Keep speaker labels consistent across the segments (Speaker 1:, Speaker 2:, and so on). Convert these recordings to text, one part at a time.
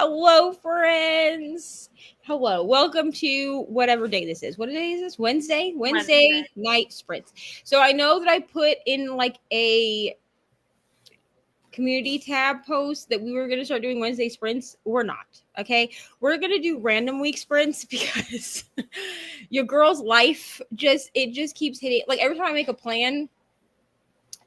Speaker 1: Hello, friends. Hello. Welcome to whatever day this is. What day is this? Wednesday? Wednesday night sprints. So I know that I put in like a community tab post that we were going to start doing Wednesday sprints. We're not. Okay. We're going to do random week sprints because your girl's life just keeps hitting. Like every time I make a plan,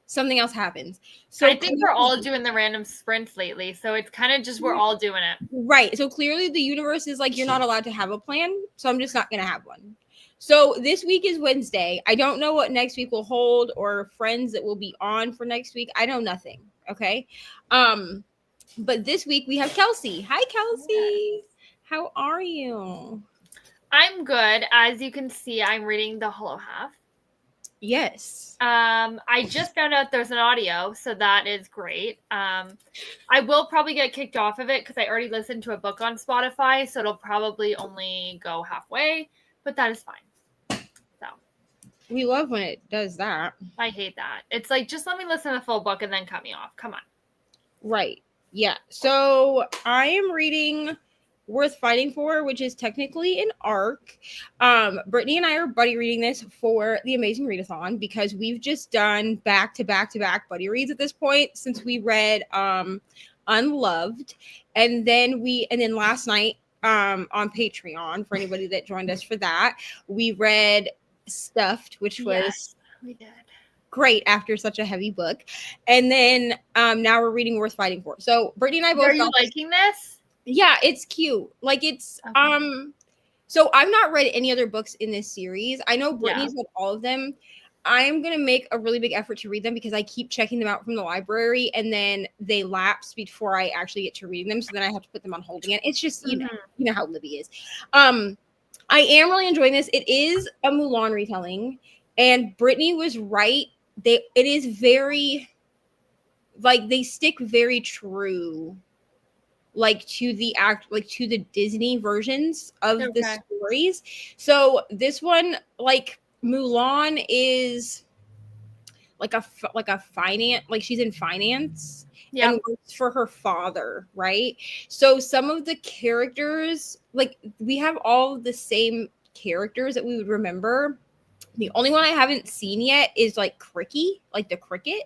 Speaker 1: something else happens. So
Speaker 2: I think we're all doing the random sprints lately. So it's kind of just we're all doing it.
Speaker 1: Right. So clearly the universe is like, you're not allowed to have a plan. So I'm just not going to have one. So this week is Wednesday. I don't know what next week will hold or friends that will be on for next week. I know nothing. Okay. But this week we have Kelsey. Hi, Kelsey. How are you?
Speaker 2: I'm good. As you can see, I'm reading The Hollow Half.
Speaker 1: Yes.
Speaker 2: I just found out there's an audio, so that is great. I will probably get kicked off of it because I already listened to a book on Spotify, so it'll probably only go halfway, but that is fine. So
Speaker 1: we love when it does that.
Speaker 2: I hate that. It's like, just let me listen to the full book and then cut me off. Come on.
Speaker 1: Right. Yeah. So I am reading Worth Fighting For, which is technically an arc. Brittany and I are buddy reading this for the Amazing Readathon because we've just done back to back buddy reads at this point since we read Unloved, and then last night on Patreon, for anybody that joined us for that, we read Stuffed, which was
Speaker 2: we did
Speaker 1: great after such a heavy book. And then now we're reading Worth Fighting For. So Brittany and I both
Speaker 2: Are you liking this?
Speaker 1: Yeah, it's cute. Like it's okay. So I've not read any other books in this series. I know Brittany's read all of them. I am going to make a really big effort to read them because I keep checking them out from the library and then they lapse before I actually get to reading them. So then I have to put them on hold again. It's just, you know how Libby is. I am really enjoying this. It is a Mulan retelling and Brittany was right. It is very, like, they stick very true like to the Disney versions of the stories. So this one, like Mulan is like a finance, like she's in finance and works for her father, right? So some of the characters, like we have all the same characters that we would remember. The only one I haven't seen yet is like Cricky, like the cricket.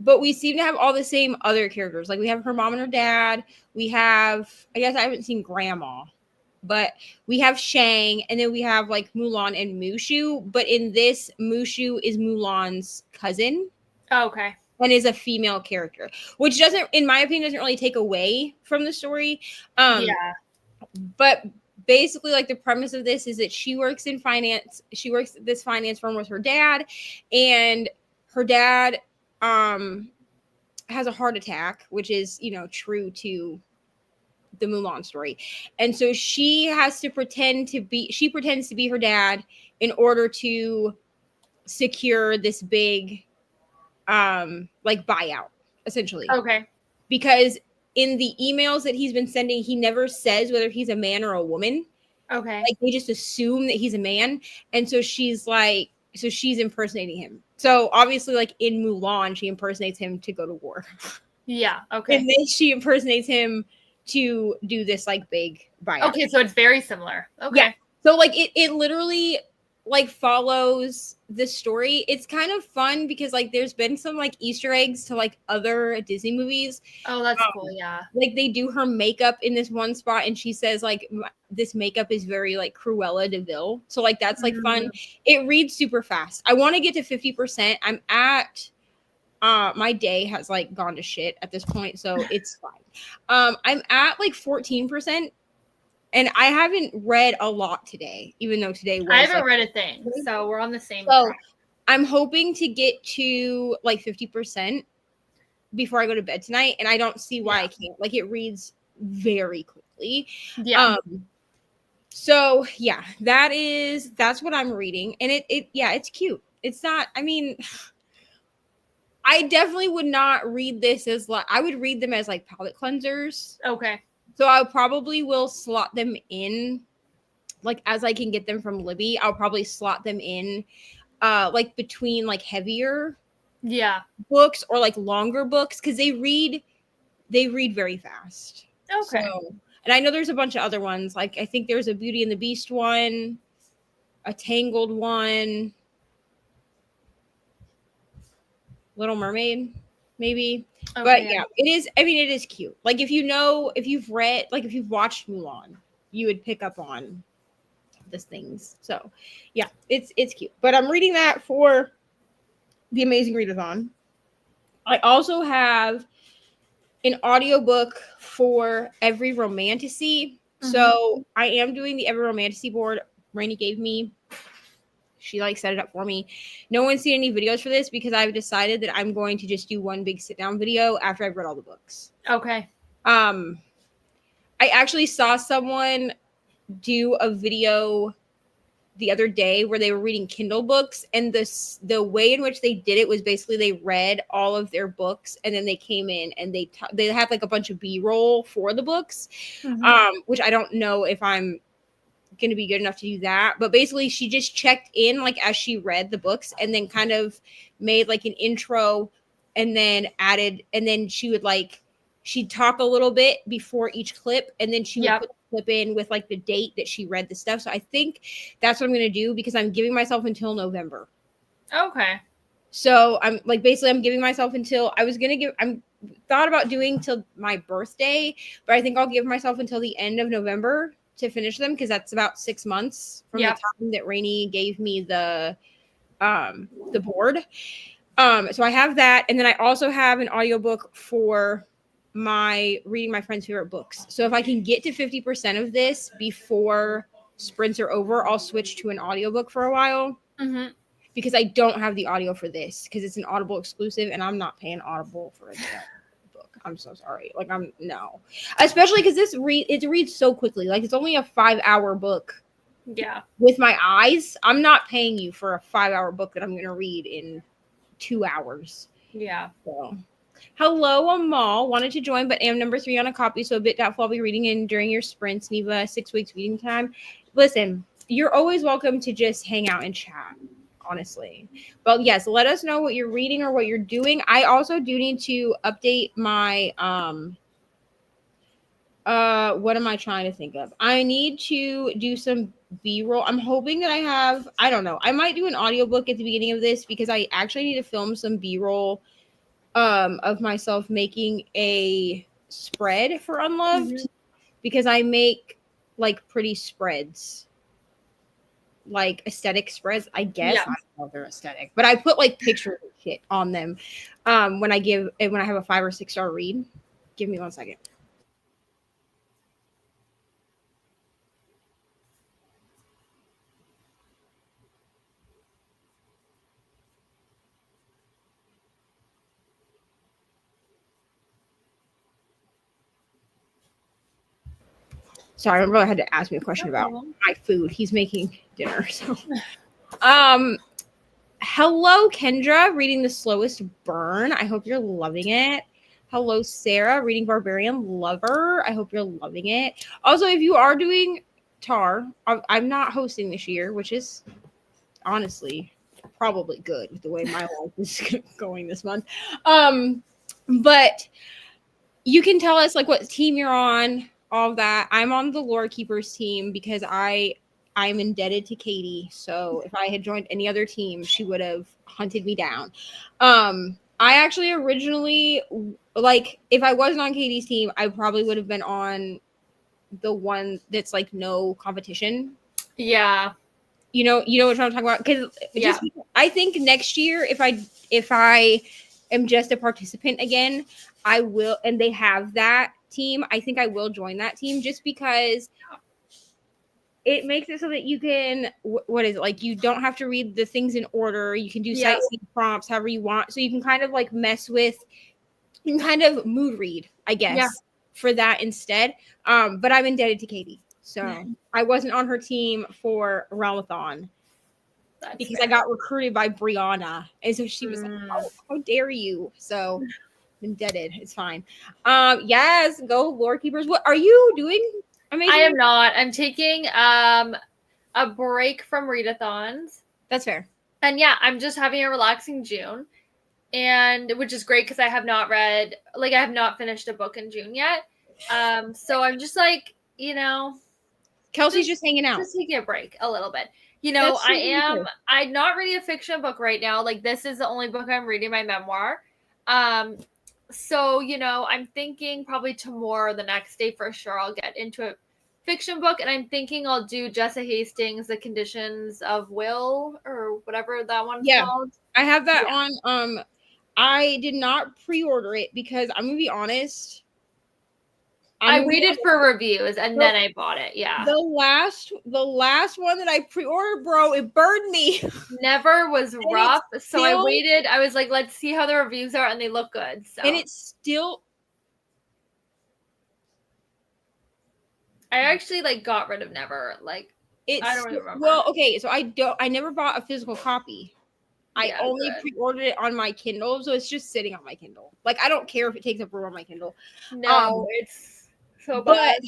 Speaker 1: But we seem to have all the same other characters. Like we have her mom and her dad. We have, I guess I haven't seen Grandma, but we have Shang, and then we have like Mulan and Mushu. But in this, Mushu is Mulan's cousin.
Speaker 2: Oh, okay.
Speaker 1: And is a female character, which doesn't, in my opinion, doesn't really take away from the story. But basically, like the premise of this is that she works in finance. She works at this finance firm with her dad, and her dad has a heart attack, which is, you know, true to the Mulan story. And so she pretends to be her dad in order to secure this big like buyout, essentially.
Speaker 2: Okay.
Speaker 1: Because in the emails that he's been sending, he never says whether he's a man or a woman.
Speaker 2: Okay.
Speaker 1: Like they just assume that he's a man. And so she's impersonating him. So obviously, like in Mulan, she impersonates him to go to war.
Speaker 2: Yeah. Okay.
Speaker 1: And then she impersonates him to do this like big buyout.
Speaker 2: Okay, so it's very similar. Okay.
Speaker 1: Yeah. So like it literally like follows the story. It's kind of fun because like there's been some like Easter eggs to like other Disney movies.
Speaker 2: Oh, that's cool. Yeah.
Speaker 1: Like they do her makeup in this one spot and she says like this makeup is very like Cruella de Vil. So like that's like fun. It reads super fast. I want to get to 50%. I'm at my day has like gone to shit at this point, so it's fine. I'm at like 14%. And I haven't read a lot today, even though today was.
Speaker 2: I haven't read a thing, so we're on the same
Speaker 1: track. I'm hoping to get to like 50% before I go to bed tonight, and I don't see why I can't. Like it reads very quickly.
Speaker 2: Yeah.
Speaker 1: So yeah, that's what I'm reading, and it's cute. It's not. I mean, I definitely would not read this as like. I would read them as like palate cleansers.
Speaker 2: Okay.
Speaker 1: So I probably will slot them in, like as I can get them from Libby. I'll probably slot them in, like between like heavier,
Speaker 2: books
Speaker 1: or like longer books because they read they read very fast.
Speaker 2: Okay.
Speaker 1: So, and I know there's a bunch of other ones. Like I think there's a Beauty and the Beast one, a Tangled one, Little Mermaid, maybe.
Speaker 2: Okay,
Speaker 1: But yeah, it is. I mean, it is cute. Like if you've read, like if you've watched Mulan, you would pick up on these things. So yeah, it's cute. But I'm reading that for the Amazing Readathon. I also have an audiobook for Every Romantasy. So I am doing the Every Romantasy board Rainy gave me. She like set it up for me. No one's seen any videos for this because I've decided that I'm going to just do one big sit down video after I've read all the books.
Speaker 2: Okay.
Speaker 1: I actually saw someone do a video the other day where they were reading Kindle books, and the way in which they did it was basically they read all of their books and then they came in and they had like a bunch of B-roll for the books, which I don't know if I'm going to be good enough to do that. But basically she just checked in like as she read the books and then kind of made like an intro and then added, and then she would like, she'd talk a little bit before each clip and then she would put the clip in with like the date that she read the stuff. So I think that's what I'm going to do because I'm giving myself until November.
Speaker 2: Okay.
Speaker 1: So I'm like, basically I'm giving myself until I'm thought about doing till my birthday, but I think I'll give myself until the end of November to finish them because that's about 6 months from the time that Rainy gave me the board. So I have that, and then I also have an audiobook for my reading my friend's favorite books. So if I can get to 50% of this before sprints are over, I'll switch to an audiobook for a while. Because I don't have the audio for this because it's an Audible exclusive and I'm not paying Audible for it. I'm so sorry. Like no, especially because it reads so quickly. Like it's only a 5-hour book.
Speaker 2: Yeah.
Speaker 1: With my eyes, I'm not paying you for a 5-hour book that I'm going to read in 2 hours.
Speaker 2: Yeah.
Speaker 1: So, hello, Amal. Wanted to join, but am number 3 on a copy, so a bit doubtful I'll be reading in during your sprints. Neva, 6 weeks reading time. Listen, you're always welcome to just hang out and chat. Honestly. But yes, let us know what you're reading or what you're doing. I also do need to update my what am I trying to think of? I need to do some B-roll. I'm hoping that I don't know. I might do an audiobook at the beginning of this because I actually need to film some B-roll of myself making a spread for Unloved because I make like pretty spreads. Like aesthetic spreads, I guess. I don't know if they're aesthetic, but I put like pictures and shit on them when I have a 5 or 6 star read. Give me 1 second. Sorry, my brother had to ask me a question about my food. He's making dinner. So, hello, Kendra, reading The Slowest Burn. I hope you're loving it. Hello, Sarah, reading Barbarian Lover. I hope you're loving it. Also, if you are doing TAR, I'm not hosting this year, which is honestly probably good with the way my life is going this month. But you can tell us like what team you're on. All of that. I'm on the Lore Keepers team because I'm indebted to Katie. So if I had joined any other team, she would have hunted me down. I actually originally, like, if I wasn't on Katie's team, I probably would have been on the one that's like no competition.
Speaker 2: Yeah.
Speaker 1: You know what I'm talking about? Because I think next year, if I am just a participant again, I will, and they have that team, I think I will join that team just because it makes it so that you can what is it, like you don't have to read the things in order, you can do sightseeing prompts however you want, so you can kind of like mess with, you can kind of mood read, I guess, for that instead. But I'm indebted to Katie, so I wasn't on her team for Realmathon because I got recruited by Brianna, and so she was like, oh, how dare you. So indebted. It's fine. Yes, go Lore Keepers. What are you doing? Amazing.
Speaker 2: I am not. I'm taking a break from readathons.
Speaker 1: That's fair.
Speaker 2: And yeah, I'm just having a relaxing June. and which is great because I have not finished a book in June yet. So I'm just like,
Speaker 1: Kelsey's just hanging out.
Speaker 2: Just taking a break a little bit. I'm not reading a fiction book right now. Like, this is the only book I'm reading, my memoir. So, I'm thinking probably tomorrow or the next day for sure I'll get into a fiction book, and I'm thinking I'll do Jessa Hastings, The Conditions of Will, or whatever that one's called.
Speaker 1: I have that on. I did not pre-order it because I'm gonna be honest.
Speaker 2: I waited for reviews and then I bought it. Yeah.
Speaker 1: The last one that I pre-ordered, bro, it burned me.
Speaker 2: Never was rough. So I waited. I was like, let's see how the reviews are, and they look good. So.
Speaker 1: And it's still.
Speaker 2: I actually got rid of Never. I don't remember.
Speaker 1: Well, okay, so I never bought a physical copy. I only pre-ordered it on my Kindle, so it's just sitting on my Kindle. I don't care if it takes up room on my Kindle.
Speaker 2: No, it's so bad.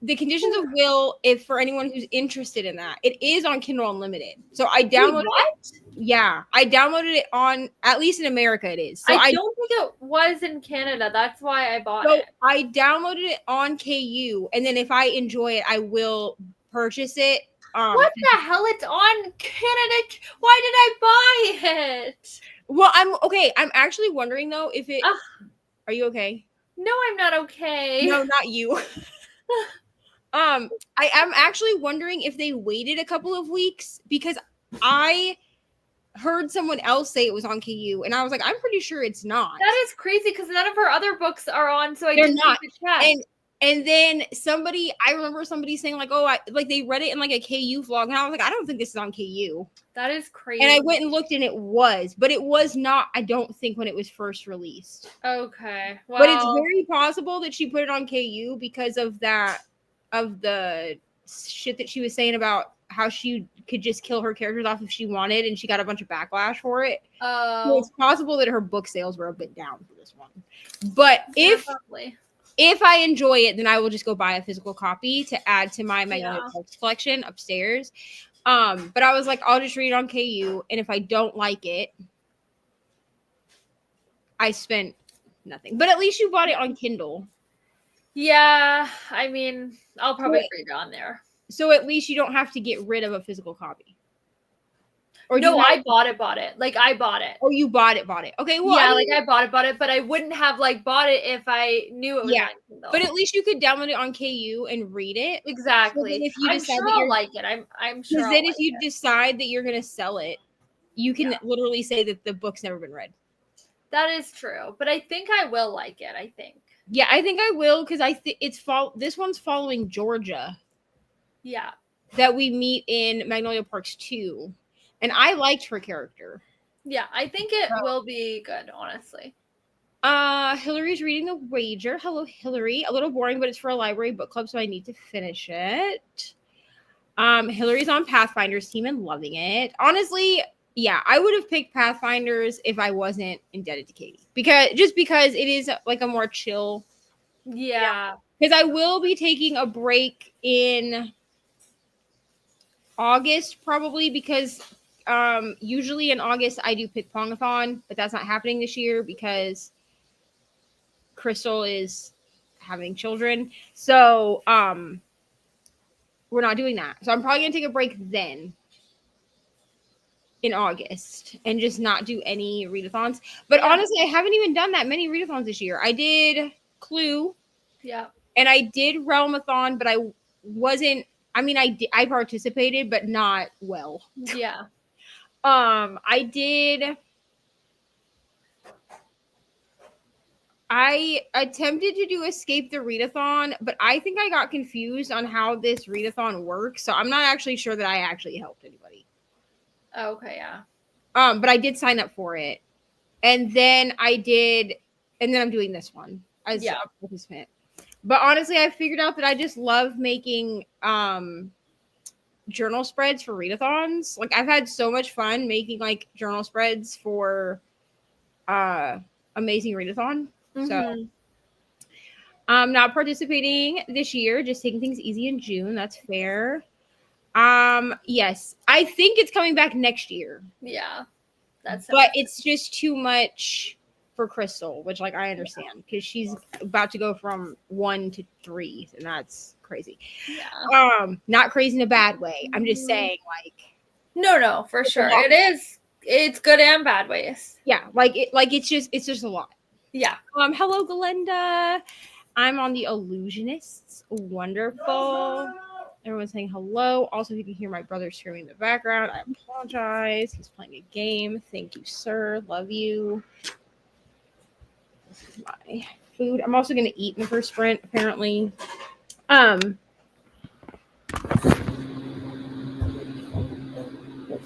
Speaker 1: The Conditions of Will, if for anyone who's interested in that, it is on Kindle Unlimited. So I downloaded it. Yeah, I downloaded it on, at least in America it is. So
Speaker 2: I don't think it was in Canada. That's why I bought it.
Speaker 1: I downloaded it on KU, and then if I enjoy it, I will purchase it.
Speaker 2: What the hell? It's on Canada. Why did I buy it?
Speaker 1: Well, I'm actually wondering though if it. Are you okay?
Speaker 2: No, I'm not okay.
Speaker 1: No, not you. I am actually wondering if they waited a couple of weeks, because I heard someone else say it was on KU, and I was like, I'm pretty sure it's not.
Speaker 2: That is crazy because none of her other books are on, so
Speaker 1: they're not. And then I remember somebody saying they read it in a KU vlog, and I was like, I don't think this is on KU.
Speaker 2: That is crazy.
Speaker 1: And I went and looked, and it was, but it was not. I don't think when it was first released.
Speaker 2: Okay,
Speaker 1: well, but it's very possible that she put it on KU because of that, of the shit that she was saying about how she could just kill her characters off if she wanted, and she got a bunch of backlash for it. So it's possible that her book sales were a bit down for this one. But if I enjoy it, then I will just go buy a physical copy to add to my Magnolia Parks collection upstairs. But I was like, I'll just read it on KU, and if I don't like it, I spent nothing. But at least you bought it on Kindle.
Speaker 2: Yeah, I mean, I'll probably read it on there.
Speaker 1: So at least you don't have to get rid of a physical copy.
Speaker 2: Or no, I bought it. I bought it.
Speaker 1: Oh, you bought it. Okay, well,
Speaker 2: yeah, I bought it, but I wouldn't have bought it if I knew it was on Kindle.
Speaker 1: But at least you could download it on KU and read it.
Speaker 2: Exactly.
Speaker 1: So if you decide
Speaker 2: that I'll like it. I'm sure.
Speaker 1: Because then if you decide that you're gonna sell it, you can literally say that the book's never been read.
Speaker 2: That is true, but I think I will like it. I think.
Speaker 1: Yeah, I think I will, because I think this one's following Georgia.
Speaker 2: Yeah.
Speaker 1: That we meet in Magnolia Parks 2. And I liked her character.
Speaker 2: Yeah, I think it will be good, honestly.
Speaker 1: Hillary's reading The Wager. Hello, Hillary. A little boring, but it's for a library book club, so I need to finish it. Hillary's on Pathfinder's team and loving it. Honestly, yeah, I would have picked Pathfinders if I wasn't indebted to Katie. Because it is a more chill.
Speaker 2: Yeah.
Speaker 1: Because I will be taking a break in August, probably, because usually in August I do pick Pongathon, but that's not happening this year because Crystal is having children. So we're not doing that. So I'm probably gonna take a break then in August and just not do any readathons. But honestly, I haven't even done that many readathons this year. I did Clue.
Speaker 2: Yeah.
Speaker 1: And I did Realmathon, but I wasn't. I mean, I participated, but not well.
Speaker 2: Yeah.
Speaker 1: I attempted to do Escape the Readathon, but I think I got confused on how this readathon works. So I'm not actually sure that I actually helped anybody.
Speaker 2: Oh, okay, yeah.
Speaker 1: But I did sign up for it. And then I'm doing this one as a participant. But honestly, I figured out that I just love making journal spreads for readathons. I've had so much fun making journal spreads for Amazing Readathon. Mm-hmm. So I'm not participating this year, just taking things easy in June. That's fair. Yes, I think it's coming back next year.
Speaker 2: Yeah.
Speaker 1: but it's just too much for Crystal, which like I understand because she's about to go from 1 to 3, and that's crazy.
Speaker 2: Yeah.
Speaker 1: Not crazy in a bad way. I'm just saying, like,
Speaker 2: no, for sure. It is. It's good and bad ways.
Speaker 1: Yeah, it's just a lot.
Speaker 2: Yeah.
Speaker 1: Hello, Galinda. I'm on the Illusionists. Wonderful. Everyone's saying hello. Also, if you can hear my brother screaming in the background, I apologize. He's playing a game. Thank you, sir. Love you. This is my food. I'm also going to eat in the first sprint, apparently. That's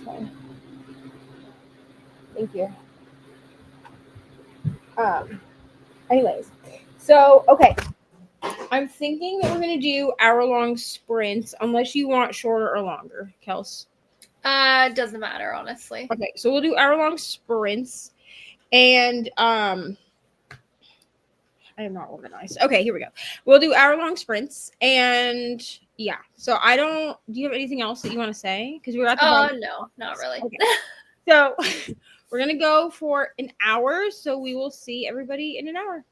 Speaker 1: fine. Thank you. Anyways, so, okay. I'm thinking that we're going to do hour-long sprints, unless you want shorter or longer, Kels.
Speaker 2: Doesn't matter, honestly.
Speaker 1: Okay, so we'll do hour-long sprints, and I am not organized. Okay, here we go. We'll do hour-long sprints, and yeah. So do you have anything else that you want to say? Because we're at the bottom.
Speaker 2: No, not really.
Speaker 1: Okay. So we're going to go for an hour, so we will see everybody in an hour.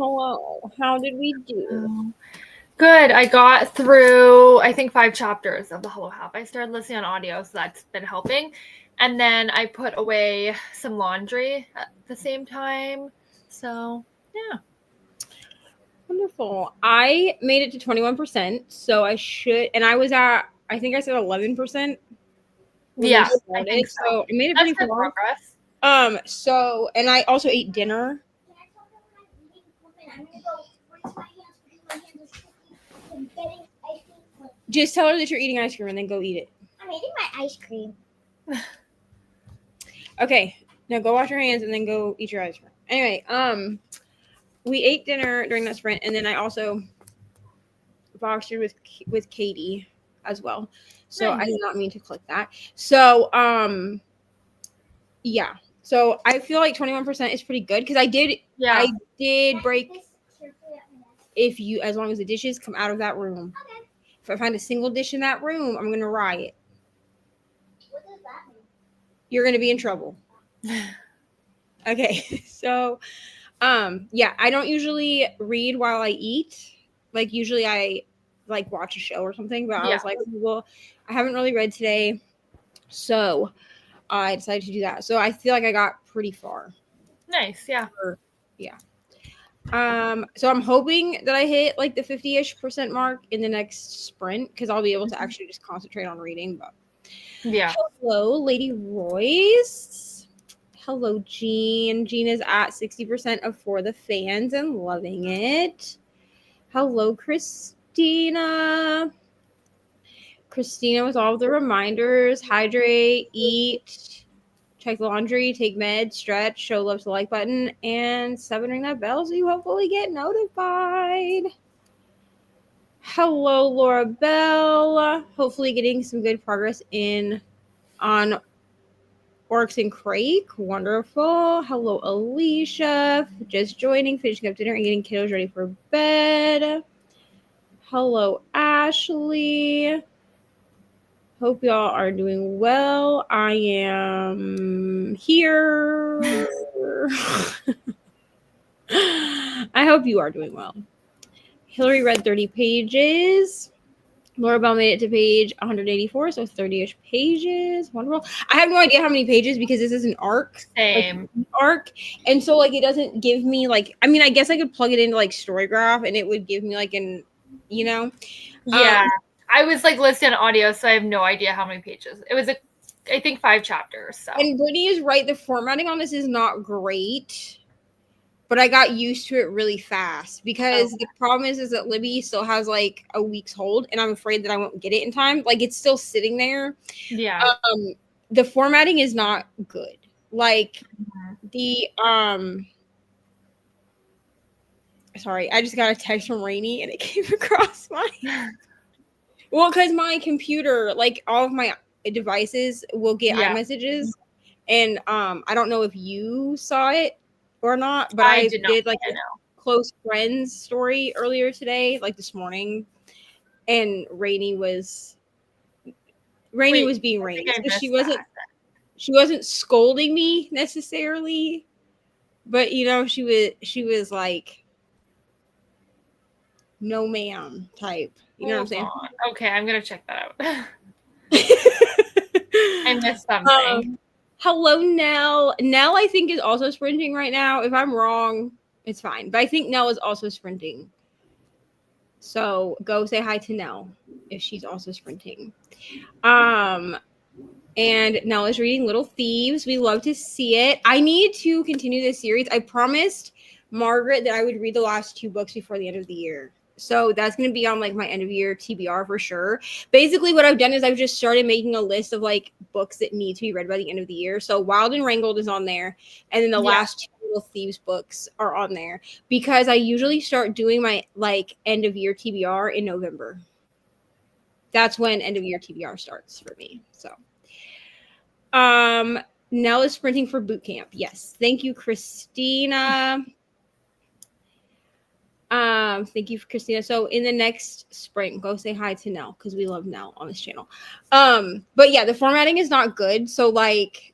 Speaker 1: Hello. How did we do?
Speaker 2: Good. I got through, I think, 5 chapters of The Hollow Half. I started listening on audio, so that's been helping. And then I put away some laundry at the same time. So, yeah.
Speaker 1: Wonderful. I made it to 21%, so I should, and I was at, I think I said 11%.
Speaker 2: Yeah, I think so.
Speaker 1: So I made it
Speaker 2: That's
Speaker 1: pretty
Speaker 2: good
Speaker 1: far.
Speaker 2: progress.
Speaker 1: So, and I also ate dinner. Just tell her that you're eating ice cream and then go eat it.
Speaker 3: I'm eating my ice cream.
Speaker 1: Okay, now go wash your hands and then go eat your ice cream. Anyway, we ate dinner during that sprint, and then I also boxed with Katie as well. So I did not mean to click that. So yeah. So I feel like 21% is pretty good because I did break. As long as the dishes come out of that room.
Speaker 3: Okay.
Speaker 1: If I find a single dish in that room, I'm gonna riot.
Speaker 3: What does that mean?
Speaker 1: You're gonna be in trouble. Okay, so yeah, I don't usually read while I eat. Like usually I like watch a show or something, but I was like, well, I haven't really read today, so I decided to do that. So I feel like I got pretty far.
Speaker 2: Nice, yeah.
Speaker 1: Yeah. So I'm hoping that I hit like the 50-ish% mark in the next sprint because I'll be able to actually just concentrate on reading. But
Speaker 2: yeah.
Speaker 1: Hello, Lady Royce. Hello, Jean. Jean is at 60% of For the Fans and loving it. Hello, Christina. Christina with all the reminders. Hydrate, eat, check laundry, take meds, stretch, show love to the like button, and 7 ring that bell so you hopefully get notified. Hello, Laura Bell. Hopefully getting some good progress on Orcs and Crake. Wonderful. Hello, Alicia. Just joining, finishing up dinner, and getting kiddos ready for bed. Hello, Ashley. Hope y'all are doing well. I am here. I hope you are doing well. Hillary read 30 pages. Laura Bell made it to page 184, so 30-ish pages. Wonderful. I have no idea how many pages because this is an arc.
Speaker 2: Same.
Speaker 1: Arc. And so like it doesn't give me like, I mean, I guess I could plug it into like Storygraph and it would give me like an, you know.
Speaker 2: Yeah. I was like listening to audio, so I have no idea how many pages. It was I think 5 chapters. So.
Speaker 1: And Brittany is right. The formatting on this is not great, but I got used to it really fast because the problem is that Libby still has like a week's hold, and I'm afraid that I won't get it in time. Like it's still sitting there.
Speaker 2: Yeah.
Speaker 1: The formatting is not good. Like the sorry, I just got a text from Rainy and it came across my well, because my computer, like all of my devices will get iMessages, and I don't know if you saw it or not, but I did like a close friends story earlier today, like this morning, and Rainy was being Rainy. So she wasn't scolding me necessarily, but you know, she was like, no ma'am type. You know what I'm saying?
Speaker 2: Okay, I'm gonna check that out. I missed something.
Speaker 1: Hello, Nell. Nell, I think, is also sprinting right now. If I'm wrong, it's fine. But I think Nell is also sprinting. So go say hi to Nell if she's also sprinting. And Nell is reading Little Thieves. We love to see it. I need to continue this series. I promised Margaret that I would read the last 2 books before the end of the year. So that's going to be on like my end of year TBR for sure. Basically what I've done is I've just started making a list of like books that need to be read by the end of the year. So Wild and Wrangled is on there. And then the last 2 Little Thieves books are on there because I usually start doing my like end of year TBR in November. That's when end of year TBR starts for me. So, Nell is sprinting for boot camp. Yes. Thank you, Christina. Thank you, Christina. So in the next sprint, go say hi to Nell because we love Nell on this channel. But yeah, the formatting is not good. So like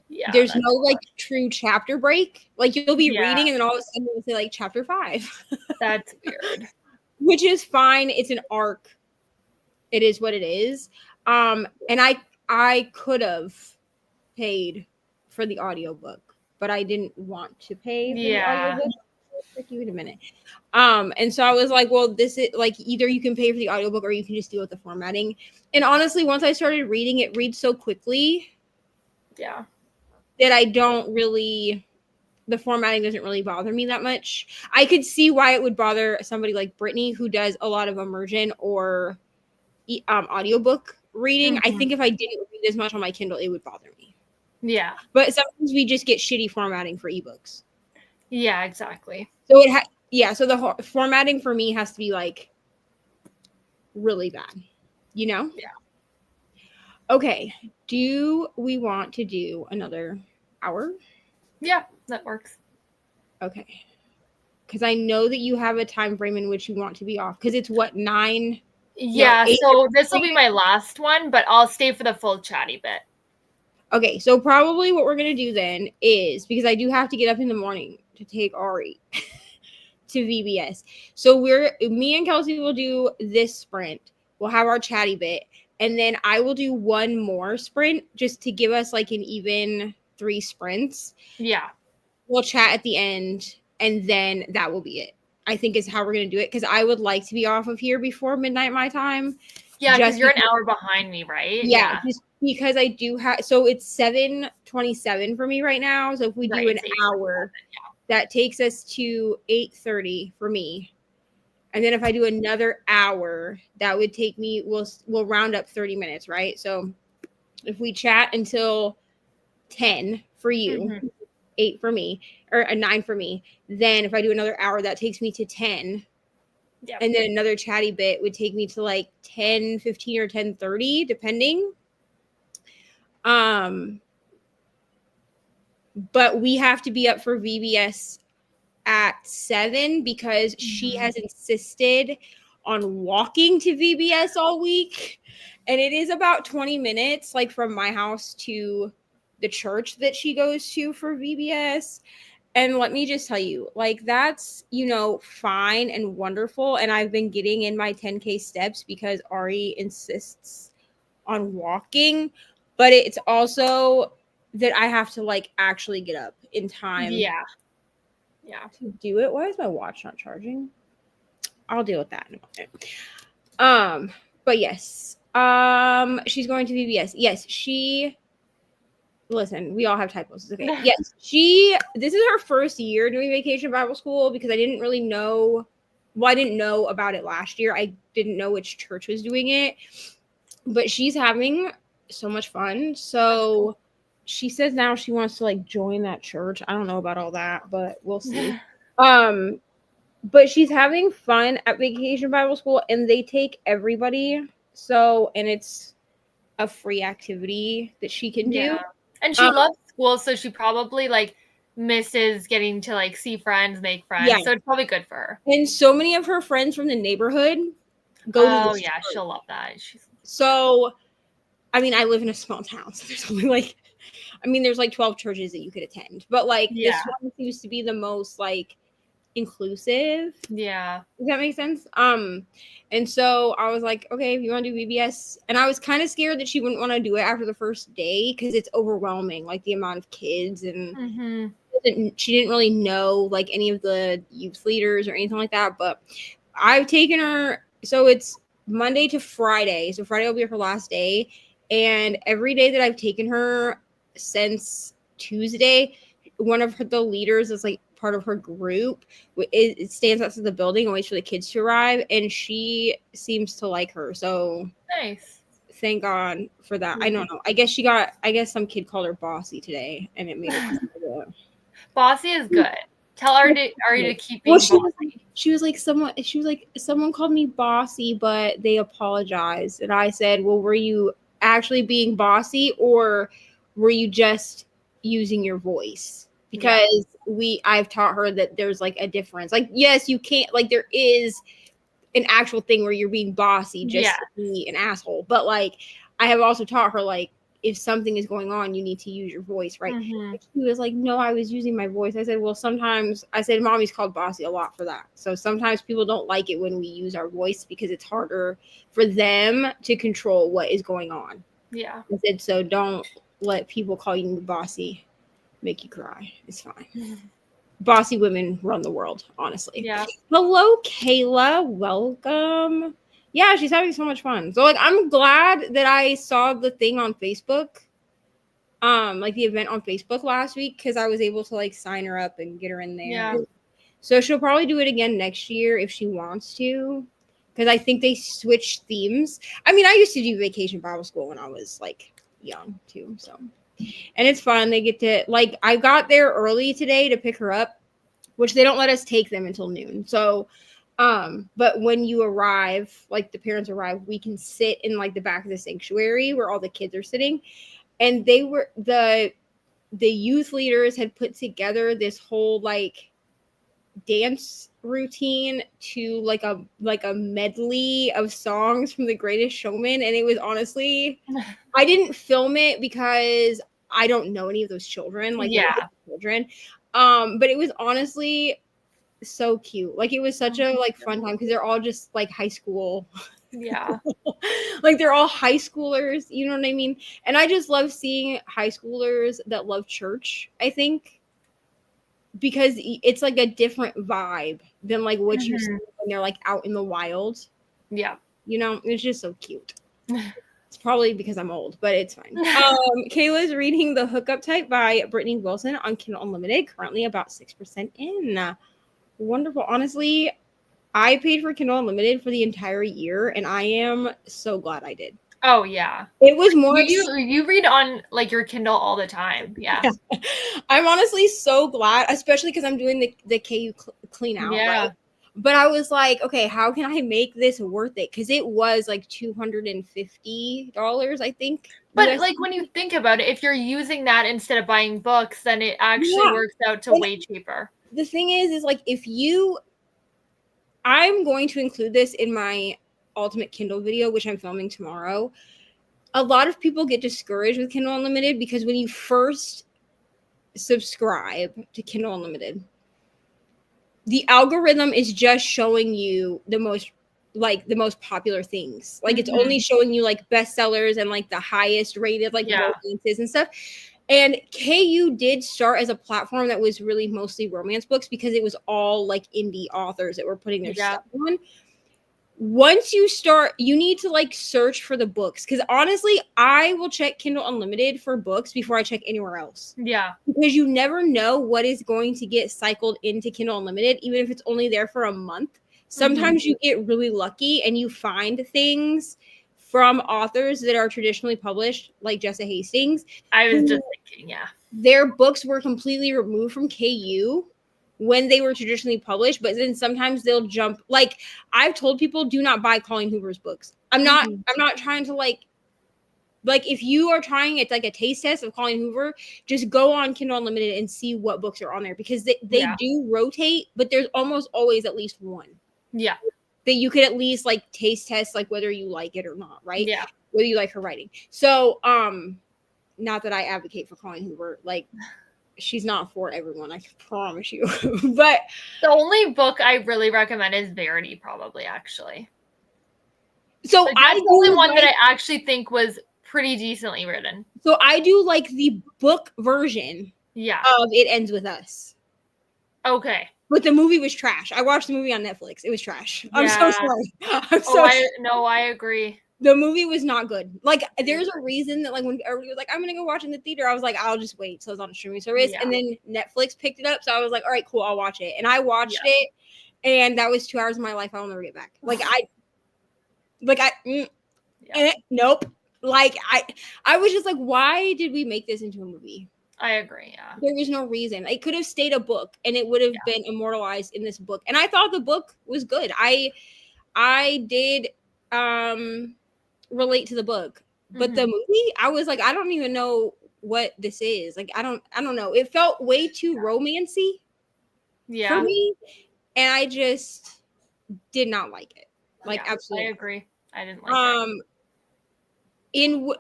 Speaker 2: Yeah,
Speaker 1: there's no like true chapter break. Like you'll be
Speaker 2: Yeah.
Speaker 1: reading and then all of a sudden it'll say like chapter 5.
Speaker 2: that's weird.
Speaker 1: Which is fine. It's an arc. It is what it is. And I could have paid for the audiobook, but I didn't want to pay for the audiobook. Wait a minute. And so I was like, well, this is like either you can pay for the audiobook or you can just deal with the formatting. And honestly, once I started reading, it reads so quickly.
Speaker 2: Yeah.
Speaker 1: That I don't really, the formatting doesn't really bother me that much. I could see why it would bother somebody like Brittany who does a lot of immersion or audiobook reading. I think if I didn't read as much on my Kindle, it would bother me.
Speaker 2: Yeah.
Speaker 1: But sometimes we just get shitty formatting for ebooks.
Speaker 2: Yeah, exactly.
Speaker 1: So so the formatting for me has to be like really bad, you know?
Speaker 2: Yeah.
Speaker 1: Okay. Do we want to do another hour?
Speaker 2: Yeah, that works.
Speaker 1: Okay. Because I know that you have a time frame in which you want to be off. Because it's what, 9?
Speaker 2: Yeah, so this will be my last one, but I'll stay for the full chatty bit.
Speaker 1: Okay, so probably what we're going to do then is, because I do have to get up in the morning to take Ari to VBS. So me and Kelsey will do this sprint. We'll have our chatty bit. And then I will do one more sprint just to give us like an even 3 sprints.
Speaker 2: Yeah.
Speaker 1: We'll chat at the end and then that will be it. I think is how we're going to do it. Because I would like to be off of here before midnight my time.
Speaker 2: Yeah, because you're an hour behind me, right?
Speaker 1: Yeah, just because I do have, so it's 7:27 for me right now. So if we do an hour, that takes us to 8:30 for me. And then if I do another hour, that would take me, we'll round up 30 minutes, right? So if we chat until 10 for you, 8 for me, or 9 for me, then if I do another hour, that takes me to 10. Yep. And then another chatty bit would take me to like 10:15 or 10:30, depending. But we have to be up for VBS at 7 because she has insisted on walking to VBS all week. And it is about 20 minutes, like from my house to the church that she goes to for VBS. And let me just tell you, like, that's, fine and wonderful. And I've been getting in my 10K steps because Ari insists on walking. But it's also that I have to, like, actually get up in time.
Speaker 2: Yeah.
Speaker 1: To do it. Why is my watch not charging? I'll deal with that in a moment. But yes. She's going to VBS. Yes, listen, we all have typos. It's okay. Yes, this is her first year doing Vacation Bible School because I didn't really know. Well, I didn't know about it last year. I didn't know which church was doing it. But she's having so much fun. So she says now she wants to like join that church. I don't know about all that, but we'll see. But she's having fun at Vacation Bible School and they take everybody. So, and it's a free activity that she can do.
Speaker 2: And she loves school, so she probably like misses getting to like see friends, make friends. Yeah. So it's probably good for her.
Speaker 1: And so many of her friends from the neighborhood go to this church.
Speaker 2: She'll love that.
Speaker 1: So, I mean, I live in a small town, so there's only like, there's like 12 churches that you could attend, but like this one seems to be the most like inclusive.
Speaker 2: Yeah.
Speaker 1: Does that make sense? And so I was like, okay, if you want to do VBS, and I was kind of scared that she wouldn't want to do it after the first day because it's overwhelming, like the amount of kids, and she didn't really know like any of the youth leaders or anything like that. But I've taken her, so it's Monday to Friday, so Friday will be her last day, and every day that I've taken her since Tuesday, one of the leaders is like part of her group. It stands outside the building and waits for the kids to arrive, and she seems to like her. So
Speaker 2: nice.
Speaker 1: Thank God for that. I don't know. I guess some kid called her bossy today, and it made her
Speaker 2: bossy is good. Tell her to keep being bossy.
Speaker 1: She was like, someone called me bossy, but they apologized. And I said, well, were you actually being bossy or were you just using your voice? Because I've taught her that there's like a difference. Like, yes, you can't, like there is an actual thing where you're being bossy just to be an asshole. But like, I have also taught her like, if something is going on, you need to use your voice, right?
Speaker 2: Mhm.
Speaker 1: He was like, no, I was using my voice. I said, well, sometimes, I said, mommy's called bossy a lot for that. So sometimes people don't like it when we use our voice because it's harder for them to control what is going on.
Speaker 2: Yeah.
Speaker 1: I said, so don't let people call you bossy make you cry. It's fine. Bossy women run the world, honestly.
Speaker 2: Yeah.
Speaker 1: Hello, Kayla. Welcome. Yeah, she's having so much fun. So like I'm glad that I saw the thing on Facebook. Like the event on Facebook last week, because I was able to like sign her up and get her in there.
Speaker 2: Yeah.
Speaker 1: So she'll probably do it again next year if she wants to. Because I think they switched themes. I mean, I used to do vacation Bible school when I was like young too. So and it's fun. They get to like I got there early today to pick her up, which they don't let us take them until noon. So but when you arrive, like the parents arrive, we can sit in like the back of the sanctuary where all the kids are sitting. And they were the youth leaders had put together this whole like dance routine to like a medley of songs from The Greatest Showman, and it was honestly I didn't film it because I don't know any of those children, like
Speaker 2: Yeah.
Speaker 1: children, but it was honestly so cute. Like it was such a like fun time because they're all just like high school.
Speaker 2: Yeah.
Speaker 1: Like they're all high schoolers, you know what I mean? And I just love seeing high schoolers that love church, I think, because it's like a different vibe than like what you see when they're like out in the wild.
Speaker 2: Yeah.
Speaker 1: You know, it's just so cute. It's probably because I'm old, but it's fine. Kayla's reading The Hookup Type by Brittany Wilson on Kindle Unlimited, currently about 6% in. Wonderful. Honestly, I paid for Kindle Unlimited for the entire year, and I am so glad I did.
Speaker 2: Oh yeah.
Speaker 1: It was more.
Speaker 2: You read on like your Kindle all the time. Yeah.
Speaker 1: I'm honestly so glad, especially because I'm doing the KU clean out.
Speaker 2: Yeah.
Speaker 1: Right? But I was like, okay, how can I make this worth it? Because it was like $250, I think.
Speaker 2: But like when you think about it, if you're using that instead of buying books, then it actually works out to way cheaper.
Speaker 1: The thing is like I'm going to include this in my Ultimate Kindle video, which I'm filming tomorrow. A lot of people get discouraged with Kindle Unlimited because when you first subscribe to Kindle Unlimited, the algorithm is just showing you the most popular things. Like it's only showing you like bestsellers and like the highest rated like romances and stuff. And KU did start as a platform that was really mostly romance books because it was all like indie authors that were putting their stuff on. Once you start, you need to like search for the books, because honestly, I will check Kindle Unlimited for books before I check anywhere else.
Speaker 2: Yeah.
Speaker 1: Because you never know what is going to get cycled into Kindle Unlimited, even if it's only there for a month. Sometimes you get really lucky and you find things from authors that are traditionally published, like Jessa Hastings.
Speaker 2: I was just thinking, yeah.
Speaker 1: Their books were completely removed from KU when they were traditionally published, but then sometimes they'll jump. Like I've told people, do not buy Colleen Hoover's books. I'm not trying to like if you are trying it's like a taste test of Colleen Hoover, just go on Kindle Unlimited and see what books are on there, because they do rotate, but there's almost always at least one.
Speaker 2: Yeah.
Speaker 1: That you could at least like taste test, like whether you like it or not, right?
Speaker 2: Yeah.
Speaker 1: Whether you like her writing. So, not that I advocate for Colleen Hoover, like she's not for everyone, I can promise you. But
Speaker 2: the only book I really recommend is Verity, probably, actually.
Speaker 1: So
Speaker 2: like, that's the only one that I actually think was pretty decently written.
Speaker 1: So I do like the book version of It Ends With Us.
Speaker 2: Okay.
Speaker 1: But the movie was trash. I watched the movie on Netflix. It was trash. I'm so sorry.
Speaker 2: I agree.
Speaker 1: The movie was not good. Like, there's a reason that, like, when everybody was like, I'm going to go watch in the theater, I was like, I'll just wait till it's on a streaming service. Yeah. And then Netflix picked it up. So I was like, all right, cool, I'll watch it. And I watched it. And that was 2 hours of my life I'll never get back. Nope. Like, I was just like, why did we make this into a movie?
Speaker 2: I agree, yeah.
Speaker 1: There was no reason. It could have stayed a book, and it would have been immortalized in this book. And I thought the book was good. I did relate to the book. But the movie, I was like, I don't even know what this is. Like, I don't know. It felt way too romancy for me. And I just did not like it. Like, absolutely.
Speaker 2: I agree. I didn't like it.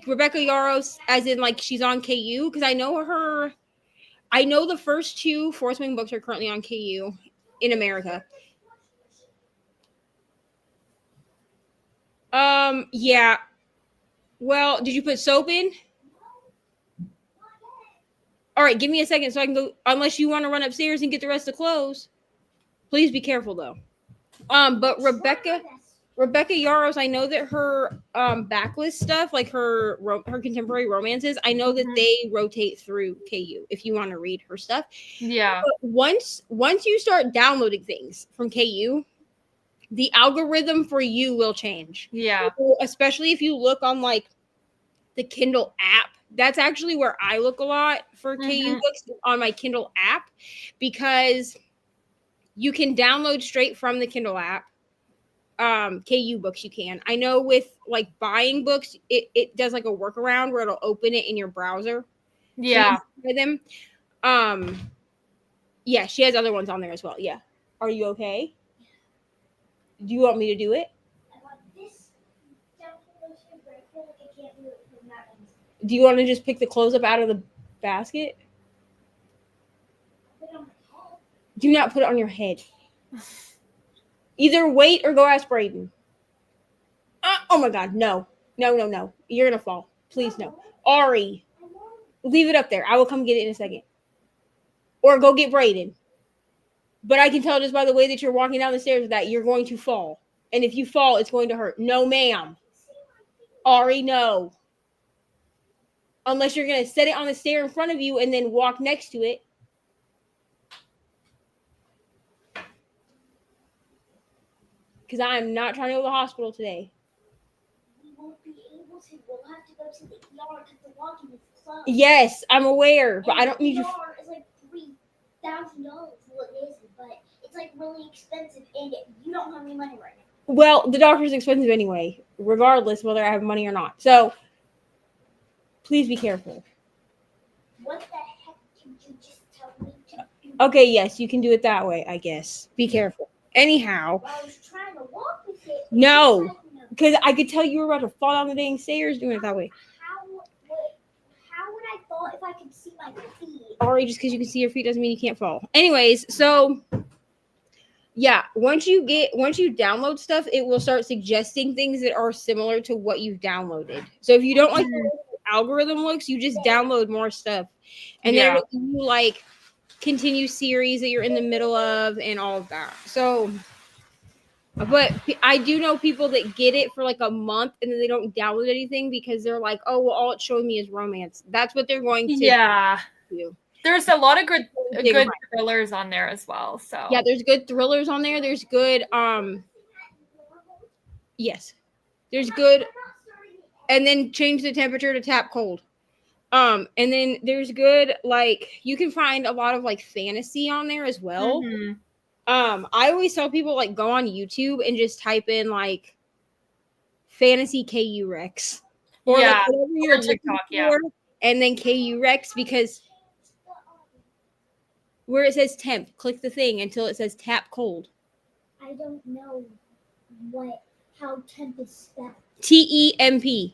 Speaker 1: Rebecca Yarros, as in like she's on KU, because I know her. I know the first 2 Fourth Wing books are currently on KU in America. Yeah. Well, did you put soap in? All right, give me a second so I can go. Unless you want to run upstairs and get the rest of the clothes. Please be careful though. But Rebecca Yarros, I know that her backlist stuff, like her contemporary romances, I know that they rotate through KU if you want to read her stuff.
Speaker 2: Yeah.
Speaker 1: But once you start downloading things from KU, the algorithm for you will change.
Speaker 2: Yeah.
Speaker 1: So especially if you look on like the Kindle app. That's actually where I look a lot for KU books, on my Kindle app, because you can download straight from the Kindle app. KU books you can. I know with like buying books, it does like a workaround where it'll open it in your browser.
Speaker 2: Yeah.
Speaker 1: So them. Yeah, she has other ones on there as well. Yeah. Are you okay? Do you want me to do it? Do you want to just pick the clothes up out of the basket? Do not put it on your head. Either wait or go ask Brayden. Oh my God, no. No. You're going to fall. Please, no. Ari, leave it up there. I will come get it in a second. Or go get Brayden. But I can tell just by the way that you're walking down the stairs that you're going to fall. And if you fall, it's going to hurt. No, ma'am. Ari, no. Unless you're going to set it on the stair in front of you and then walk next to it. Because I'm not trying to go to the hospital today.
Speaker 3: We won't be able to. We'll have to go to the ER because the walking is closed.
Speaker 1: Yes, I'm aware, but I don't need you.
Speaker 3: The ER is like $3,000. Well, it isn't, but it's like really expensive, and you don't have any money right now.
Speaker 1: Well, the doctor's expensive anyway, regardless whether I have money or not. So, please be careful.
Speaker 3: What the heck did you just tell me to do?
Speaker 1: Okay, yes, you can do it that way, I guess. Be careful. Anyhow.
Speaker 3: Well, I was trying to walk with it.
Speaker 1: No, because I could tell you were about to fall down the dang stairs doing it that way.
Speaker 3: How would I fall if I could see my feet?
Speaker 1: Alright, just because you can see your feet doesn't mean you can't fall. Anyways, so yeah, once you download stuff, it will start suggesting things that are similar to what you've downloaded. So if you don't like the way the algorithm looks, you just download more stuff. And then you like continue series that you're in the middle of and all of that. So, but I do know people that get it for like a month and then they don't download anything because they're like, oh, well, all it's showing me is romance. That's what they're going to do.
Speaker 2: There's a lot of good thrillers on there as well. So
Speaker 1: yeah, there's good thrillers on there. There's good yes. There's good, and then change the temperature to tap cold. And then there's good, like you can find a lot of like fantasy on there as well. I always tell people like go on YouTube and just type in like fantasy KU Rex or like whatever you're TikTok, for, and then KU Rex, because where it says temp, click the thing until it says tap cold.
Speaker 3: I don't know how temp is spelled.
Speaker 1: TEMP.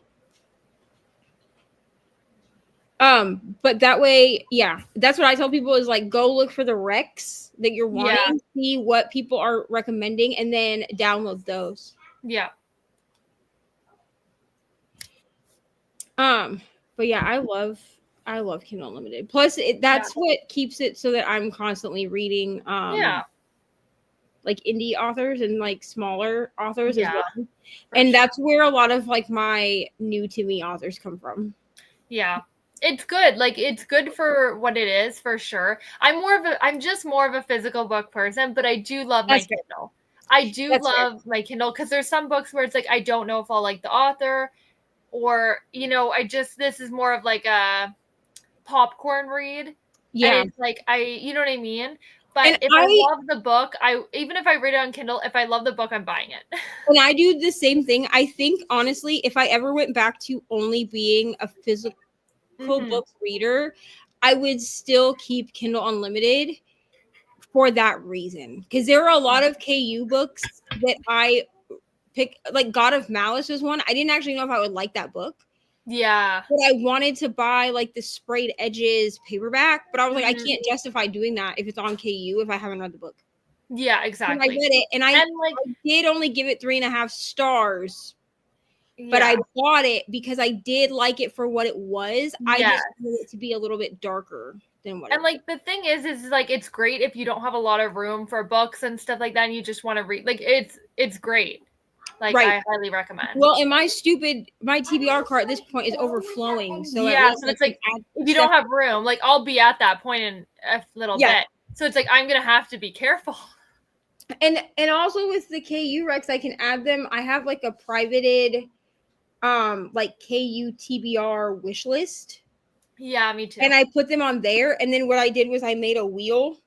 Speaker 1: But that way, yeah, that's what I tell people is like go look for the recs that you're wanting, see what people are recommending, and then download those.
Speaker 2: Yeah.
Speaker 1: But yeah, I love Kindle Unlimited. Plus, that's what keeps it so that I'm constantly reading like indie authors and like smaller authors as well. And that's where a lot of like my new to me authors come from. Yeah.
Speaker 2: It's good. Like it's good for what it is, for sure. I'm just more of a physical book person, but I do love my Kindle. I do love my Kindle because there's some books where it's like I don't know if I'll like the author, or this is more of like a popcorn read. Yeah. And it's like you know what I mean? But if I love the book, even if I read it on Kindle, if I love the book, I'm buying it.
Speaker 1: And I do the same thing. I think honestly, if I ever went back to only being a physical book reader, I would still keep Kindle Unlimited for that reason. Because there are a lot of KU books that I pick, like God of Malice is one. I didn't actually know if I would like that book.
Speaker 2: Yeah.
Speaker 1: But I wanted to buy like the sprayed edges paperback, but I was like, I
Speaker 2: Mhm.
Speaker 1: can't justify doing that if it's on KU if I haven't read the book.
Speaker 2: Yeah,
Speaker 1: And I
Speaker 2: exactly.
Speaker 1: read it, and I
Speaker 2: And like,
Speaker 1: did only give it 3.5 stars, but
Speaker 2: yeah,
Speaker 1: I bought it because I did like it for what it was. I
Speaker 2: yeah.
Speaker 1: just wanted it to be a little bit darker than what it
Speaker 2: And like the thing is like it's great if you don't have a lot of room for books and stuff like that and you just want to read. Like it's great. Like
Speaker 1: Right.
Speaker 2: I highly recommend.
Speaker 1: Well, and my TBR cart at this point is overflowing. So at
Speaker 2: Yeah,
Speaker 1: least
Speaker 2: so
Speaker 1: I
Speaker 2: it's
Speaker 1: can
Speaker 2: like
Speaker 1: add
Speaker 2: if you
Speaker 1: stuff.
Speaker 2: don't have room, like I'll be at that point in a little
Speaker 1: Yeah.
Speaker 2: bit. So it's like I'm gonna have to be careful.
Speaker 1: And also with the KU Rex, I can add them. I have like a privated like KU TBR wish list.
Speaker 2: Yeah, me too.
Speaker 1: And I put them on there. And then what I did was I made a wheel.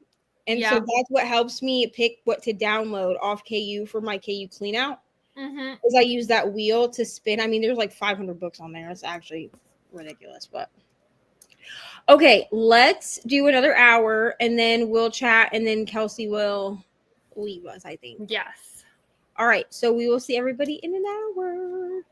Speaker 1: And so
Speaker 2: Yeah.
Speaker 1: that's what helps me pick what to download off KU for my KU clean out.
Speaker 2: Mm-hmm.
Speaker 1: Is I use that wheel to spin. I mean, there's like 500 books on there. It's actually ridiculous, but okay, let's do another hour and then we'll chat and then Kelsey will leave us, I think.
Speaker 2: Yes.
Speaker 1: All right, so we will see everybody in an hour.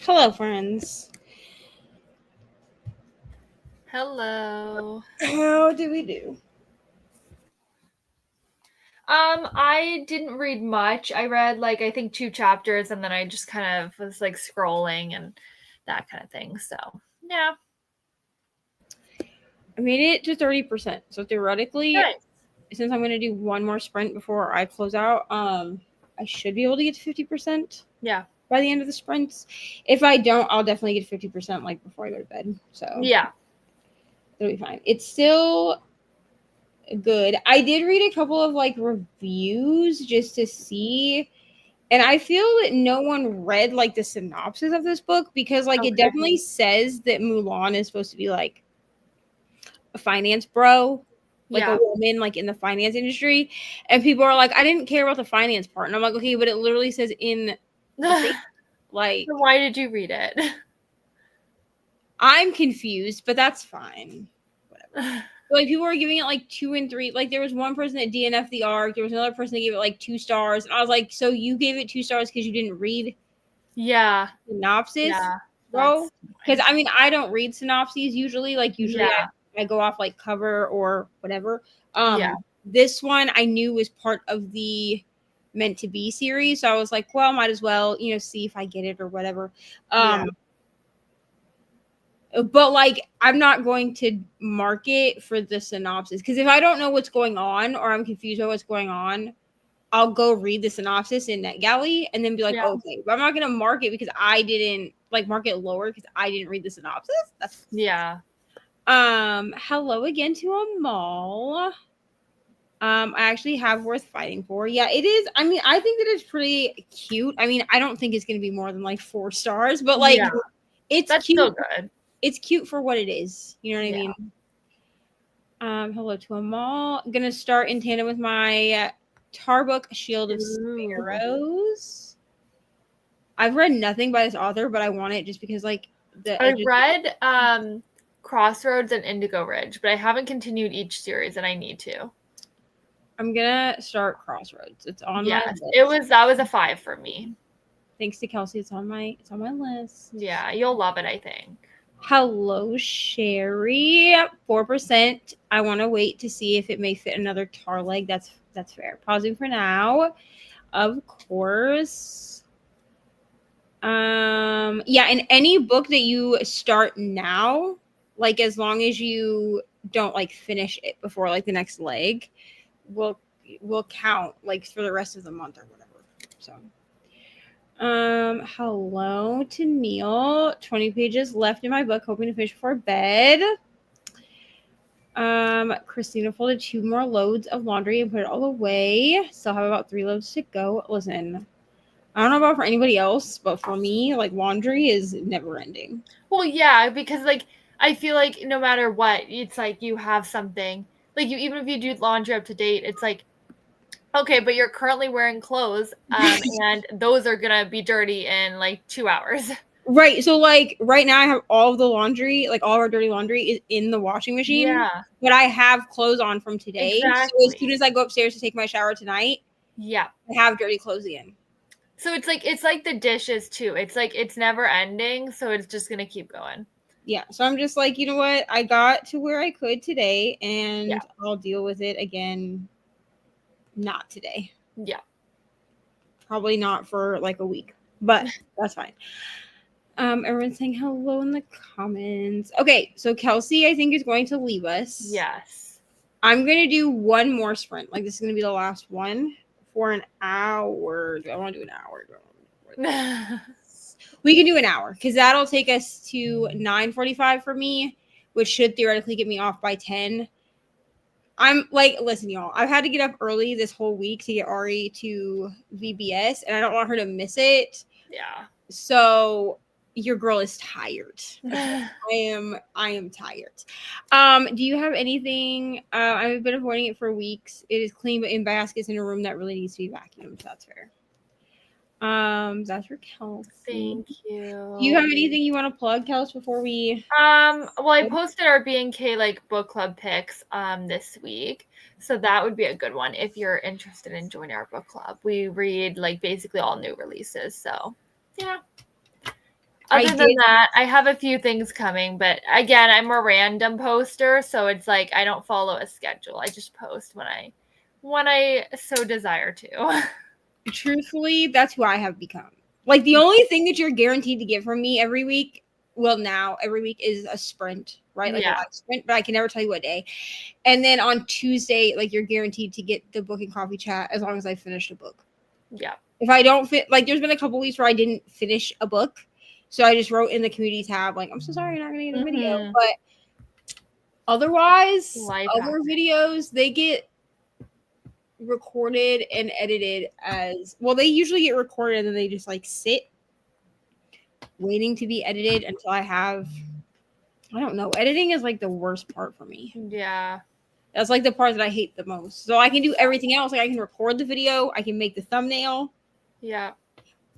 Speaker 1: Hello, friends.
Speaker 2: Hello.
Speaker 1: How did we do?
Speaker 2: I didn't read much. I read like I think 2 chapters and then I just kind of was like scrolling and that kind of thing. So, yeah.
Speaker 1: I made it to 30%. So theoretically,
Speaker 2: Nice.
Speaker 1: since I'm gonna do one more sprint before I close out, I should be able to get to 50%.
Speaker 2: Yeah.
Speaker 1: By the end of the sprints. If I don't, I'll definitely get 50% like before I go to bed. So
Speaker 2: Yeah.
Speaker 1: it'll be fine. It's still good. I did read a couple of like reviews just to see, and I feel that no one read like the synopsis of this book because like it
Speaker 2: Okay.
Speaker 1: definitely says that Mulan is supposed to be like a finance bro, like
Speaker 2: Yeah.
Speaker 1: a woman like in the finance industry, and people are like, I didn't care about the finance part, and I'm like, okay, but it literally says in the thing, like,
Speaker 2: So why did you read it?
Speaker 1: I'm confused, but that's fine. Whatever. Like people were giving it like 2 and 3. Like there was one person that DNF'd the arc. There was another person that gave it like 2 stars. And I was like, so you gave it 2 stars because you didn't read
Speaker 2: Yeah.
Speaker 1: synopsis,
Speaker 2: Yeah.
Speaker 1: bro? Because I mean, I don't read synopses usually. Like usually
Speaker 2: Yeah.
Speaker 1: I go off like cover or whatever.
Speaker 2: Yeah.
Speaker 1: This one I knew was part of the meant to be series, so I was like, well, might as well, see if I get it or whatever.
Speaker 2: Yeah.
Speaker 1: But like I'm not going to mark it for the synopsis because if I don't know what's going on or I'm confused about what's going on, I'll go read the synopsis in NetGalley and then be like,
Speaker 2: Yeah.
Speaker 1: okay, but I'm not gonna mark it because I didn't like mark it lower because I didn't read the synopsis. That's
Speaker 2: Yeah.
Speaker 1: hello again to Amal. I actually have Worth Fighting For. Yeah, it is. I mean, I think that it's pretty cute. I mean, I don't think it's gonna be more than like 4 stars, but like
Speaker 2: Yeah.
Speaker 1: it's
Speaker 2: That's
Speaker 1: cute.
Speaker 2: still good.
Speaker 1: It's cute for what it is. You know what I
Speaker 2: Yeah.
Speaker 1: mean? Hello to Amal. I'm gonna start in tandem with my Tarbook Shield of Sparrows. I've read nothing by this author, but I want it just because like
Speaker 2: I read Crossroads and Indigo Ridge, but I haven't continued each series and I need to.
Speaker 1: I'm gonna start Crossroads. It's on my list.
Speaker 2: That was a 5 for me.
Speaker 1: Thanks to Kelsey, it's on my list.
Speaker 2: Yeah, you'll love it, I think.
Speaker 1: Hello, Sherry. 4%. I want to wait to see if it may fit another tar leg. That's fair. Pausing for now. Of course. Yeah, and any book that you start now, like as long as you don't like finish it before like the next leg, will count like for the rest of the month or whatever. So hello to Neil. 20 pages left in my book, hoping to finish before bed. Christina folded 2 more loads of laundry and put it all away. Still have about 3 loads to go. Listen, I don't know about for anybody else, but for me, like laundry is never ending.
Speaker 2: Well, yeah, because like I feel like no matter what, it's like you have something. Like you, even if you do laundry up to date, it's like, okay, but you're currently wearing clothes, and those are gonna be dirty in like 2 hours.
Speaker 1: Right. So like right now I have all of the laundry, like all of our dirty laundry is in the washing machine.
Speaker 2: Yeah.
Speaker 1: But I have clothes on from today.
Speaker 2: Exactly.
Speaker 1: So as soon as I go upstairs to take my shower tonight,
Speaker 2: yeah,
Speaker 1: I have dirty clothes in.
Speaker 2: So it's like the dishes too. It's like it's never ending, so it's just gonna keep going.
Speaker 1: Yeah. So I'm just like, you know what? I got to where I could today and I'll deal with it again. Not today.
Speaker 2: Yeah.
Speaker 1: Probably not for like a week, but that's fine. Everyone's saying hello in the comments. Okay, so Kelsey, I think, is going to leave us.
Speaker 2: Yes.
Speaker 1: I'm gonna do one more sprint. Like this is gonna be the last one for an hour. Do I want to do an hour? We can do an hour because that'll take us to 9:45 for me, which should theoretically get me off by 10. I'm like, listen, y'all, I've had to get up early this whole week to get Ari to VBS, and I don't want her to miss it.
Speaker 2: Yeah.
Speaker 1: So your girl is tired. I am tired. Do you have anything? I've been avoiding it for weeks. It is clean, but in baskets in a room that really needs to be vacuumed. So that's fair. That's for Kelsey.
Speaker 2: Thank you.
Speaker 1: Do you have anything you want to plug, Kels, before we?
Speaker 2: Well, I posted our B&K like book club picks this week, so that would be a good one if you're interested in joining our book club. We read like basically all new releases, so yeah. Other than that, I have a few things coming, but again, I'm a random poster, so it's like I don't follow a schedule. I just post when I so desire to.
Speaker 1: Truthfully, that's who I have become. Like the only thing that you're guaranteed to get from me every week, well now every week is a sprint, right? Like a live sprint, but I can never tell you what day. And then on Tuesday, like you're guaranteed to get the book and coffee chat as long as I finish a book.
Speaker 2: Yeah.
Speaker 1: If I don't fit, like there's been a couple weeks where I didn't finish a book. So I just wrote in the community tab, like, I'm so sorry you're not going to get a video. But otherwise, other videos, they get recorded and edited as, well, they usually get recorded and then they just like sit waiting to be edited until I don't know. Editing is like the worst part for me.
Speaker 2: Yeah.
Speaker 1: That's like the part that I hate the most. So I can do everything else. Like I can record the video, I can make the thumbnail.
Speaker 2: Yeah.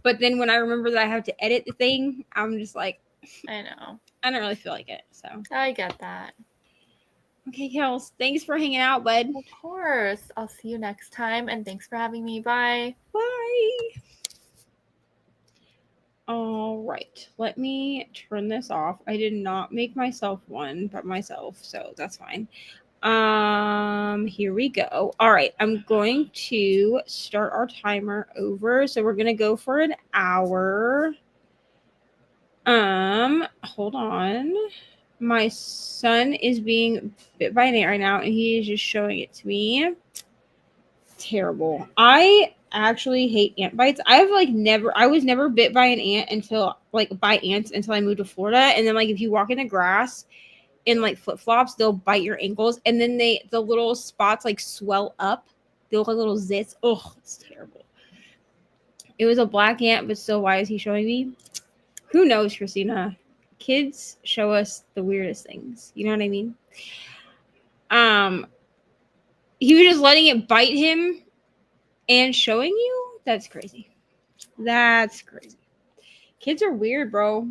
Speaker 1: But then when I remember that I have to edit the thing, I'm just like,
Speaker 2: I know.
Speaker 1: I don't really feel like it. So
Speaker 2: I get that.
Speaker 1: Okay, Kels, thanks for hanging out, bud.
Speaker 2: Of course. I'll see you next time, and thanks for having me. Bye.
Speaker 1: Bye. All right. Let me turn this off. I did not make myself one, but myself, so that's fine. Here we go. All right, I'm going to start our timer over. So we're gonna go for an hour. Hold on. My son is being bit by an ant right now, and he is just showing it to me. Terrible. I actually hate ant bites. I was never bit by an ant until by ants until I moved to Florida. And then if you walk in the grass in flip-flops, they'll bite your ankles, and then the little spots swell up. They look like little zits. Oh, it's terrible. It was a black ant, but still, why is he showing me? Who knows, Christina? Kids show us the weirdest things. You know what I mean? He was just letting it bite him and showing you? That's crazy. That's crazy. Kids are weird, bro.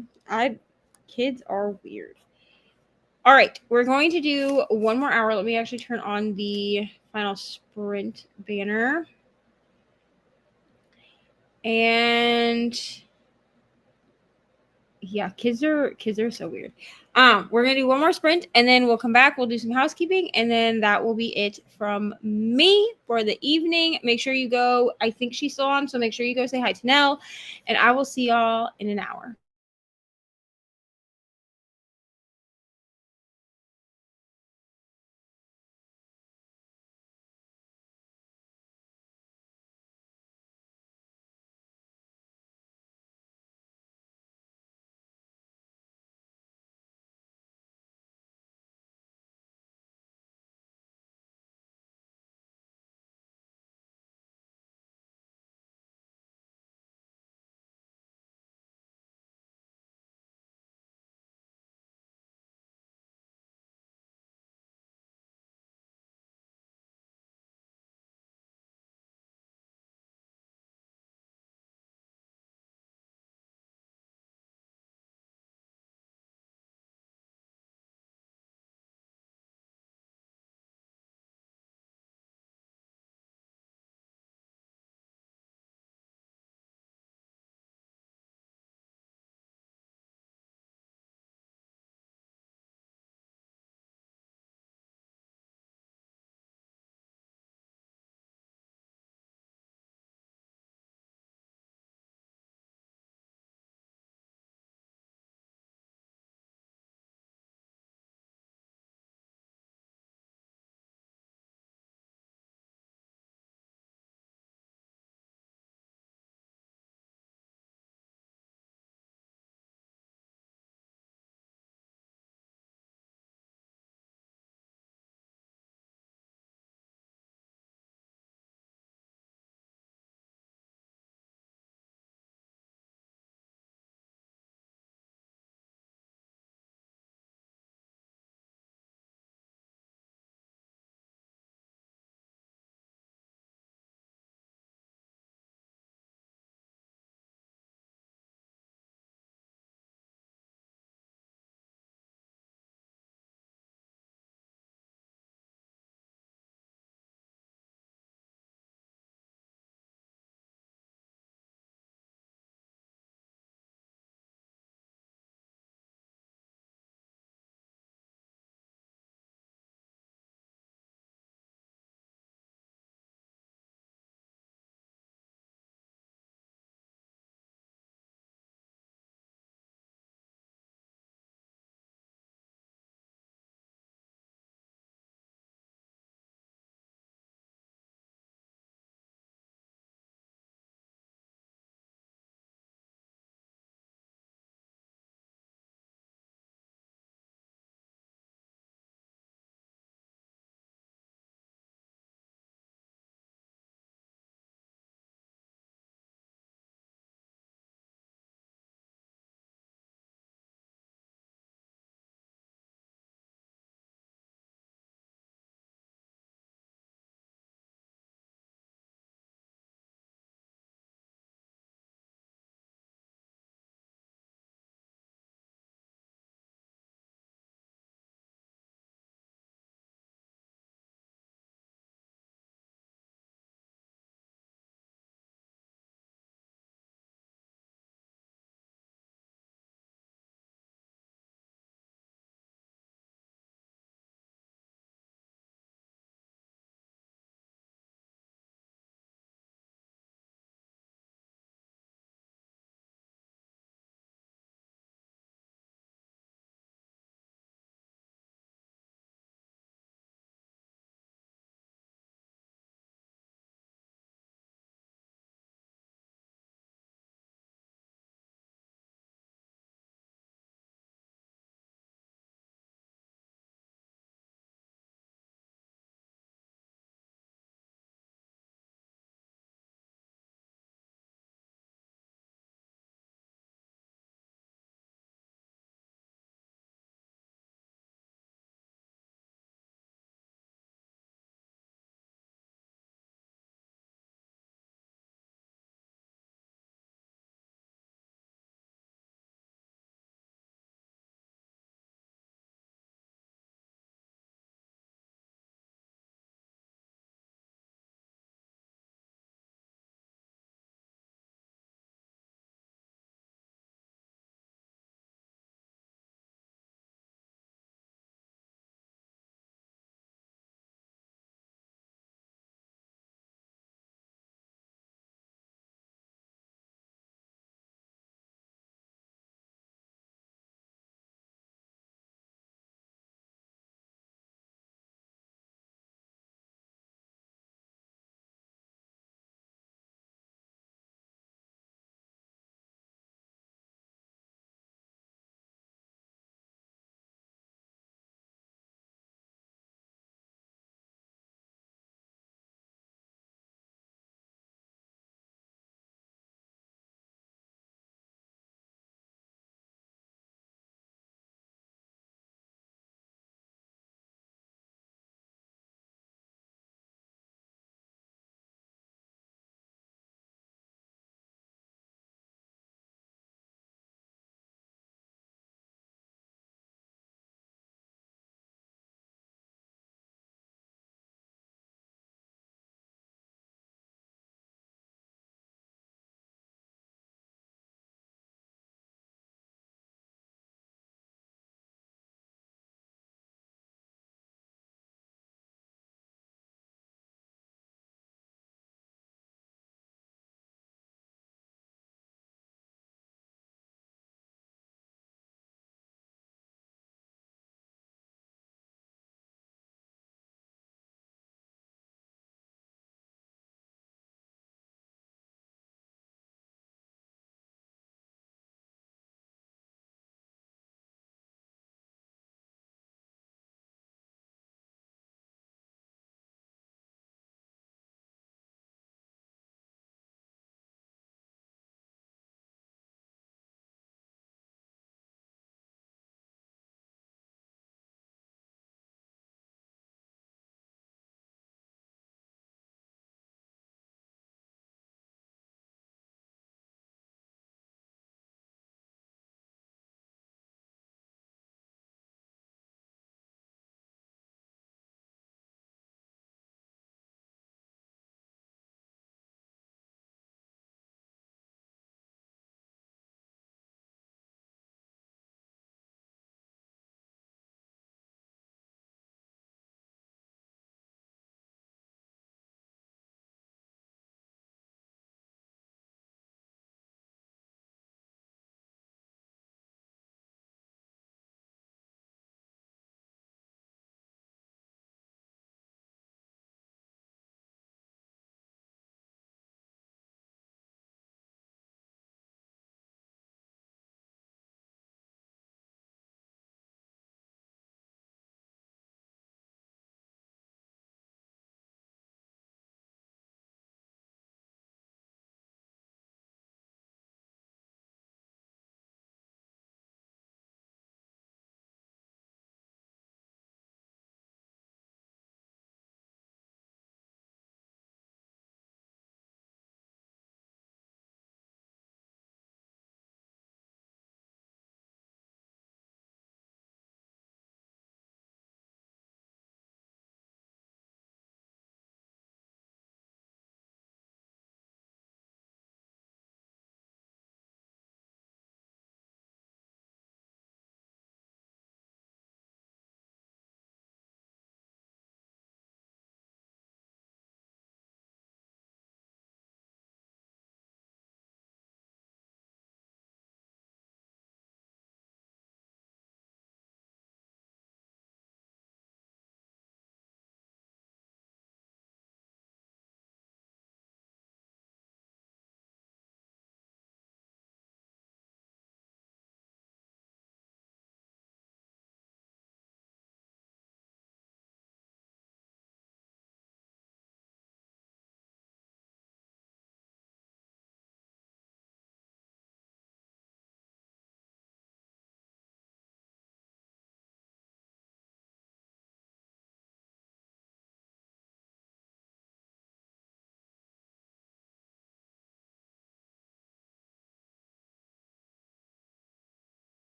Speaker 1: Kids are weird. All right, we're going to do one more hour. Let me actually turn on the final sprint banner. And yeah, kids are so weird. We're gonna do one more sprint and then we'll come back. We'll do some housekeeping and then that will be it from me for the evening. Make sure you go. I think she's still on, so make sure you go say hi to Nell, and I will see y'all in an hour.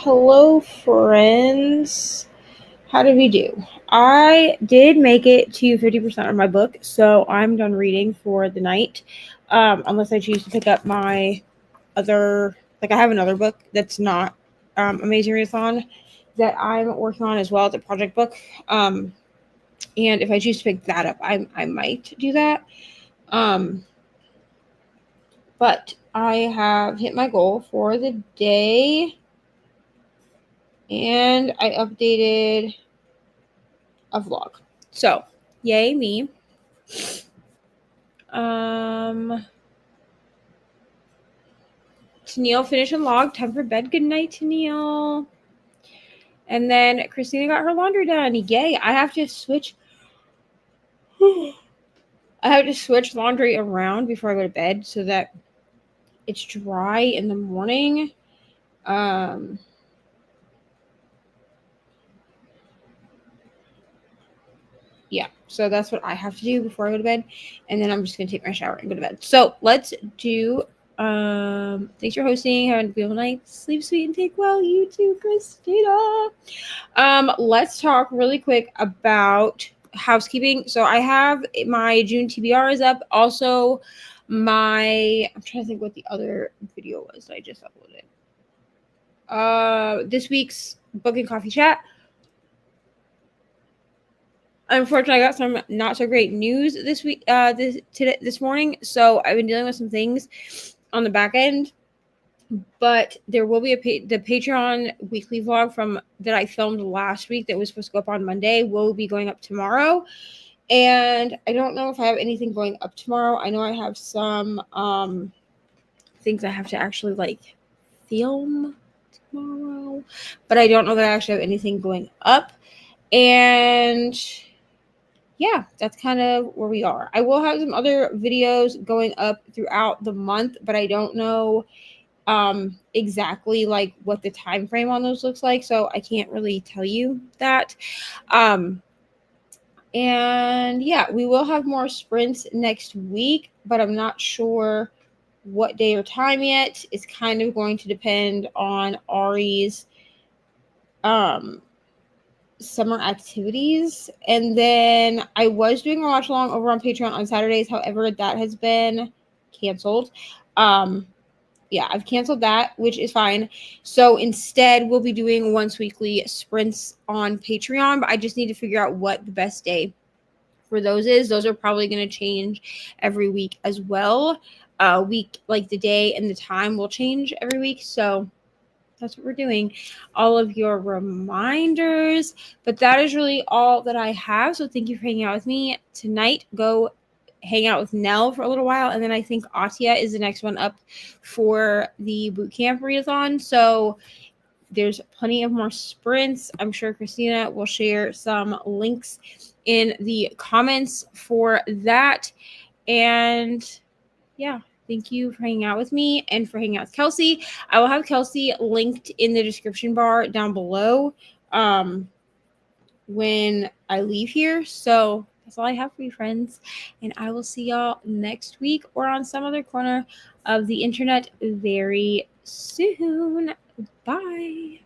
Speaker 1: hello, friends. How did we do? I did make it to 50% of my book, so I'm done reading for the night. Unless I choose to pick up my other, like I have another book that's not Amazing Readathon that I'm working on as well. It's a project book. And if I choose to pick that up, I might do that. But I have hit my goal for the day. And I updated a vlog. So, yay me. Tennille finished a log. Time for bed. Good night, Tennille. And then Christina got her laundry done. Yay. I have to switch laundry around before I go to bed so that it's dry in the morning. Yeah, so that's what I have to do before I go to bed. And then I'm just going to take my shower and go to bed. So let's do, thanks for hosting. Have a beautiful night. Sleep sweet and take well. You too, Christina. Let's talk really quick about housekeeping. So I have my June TBR is up. Also, I'm trying to think what the other video was that I just uploaded. This week's book and coffee chat. Unfortunately, I got some not so great news this week, this morning. So I've been dealing with some things on the back end, but there will be the Patreon weekly vlog that I filmed last week that was supposed to go up on Monday will be going up tomorrow. And I don't know if I have anything going up tomorrow. I know I have some things I have to actually film tomorrow, but I don't know that I actually have anything going up. And yeah, that's kind of where we are. I will have some other videos going up throughout the month, but I don't know exactly what the time frame on those looks like, so I can't really tell you that. And yeah, we will have more sprints next week, but I'm not sure what day or time yet. It's kind of going to depend on Ari's summer activities. And then I was doing a watch along over on Patreon on Saturdays. However, that has been canceled. Yeah, I've canceled that, which is fine. So instead, we'll be doing once weekly sprints on Patreon, but I just need to figure out what the best day for those is. Those are probably going to change every week as well. The day and the time will change every week. So that's what we're doing. All of your reminders. But that is really all that I have. So thank you for hanging out with me tonight. Go hang out with Nell for a little while. And then I think Atia is the next one up for the bootcamp readathon. So there's plenty of more sprints. I'm sure Christina will share some links in the comments for that. And yeah. Thank you for hanging out with me and for hanging out with Kelsey. I will have Kelsey linked in the description bar down below when I leave here. So that's all I have for you, friends. And I will see y'all next week or on some other corner of the internet very soon. Bye.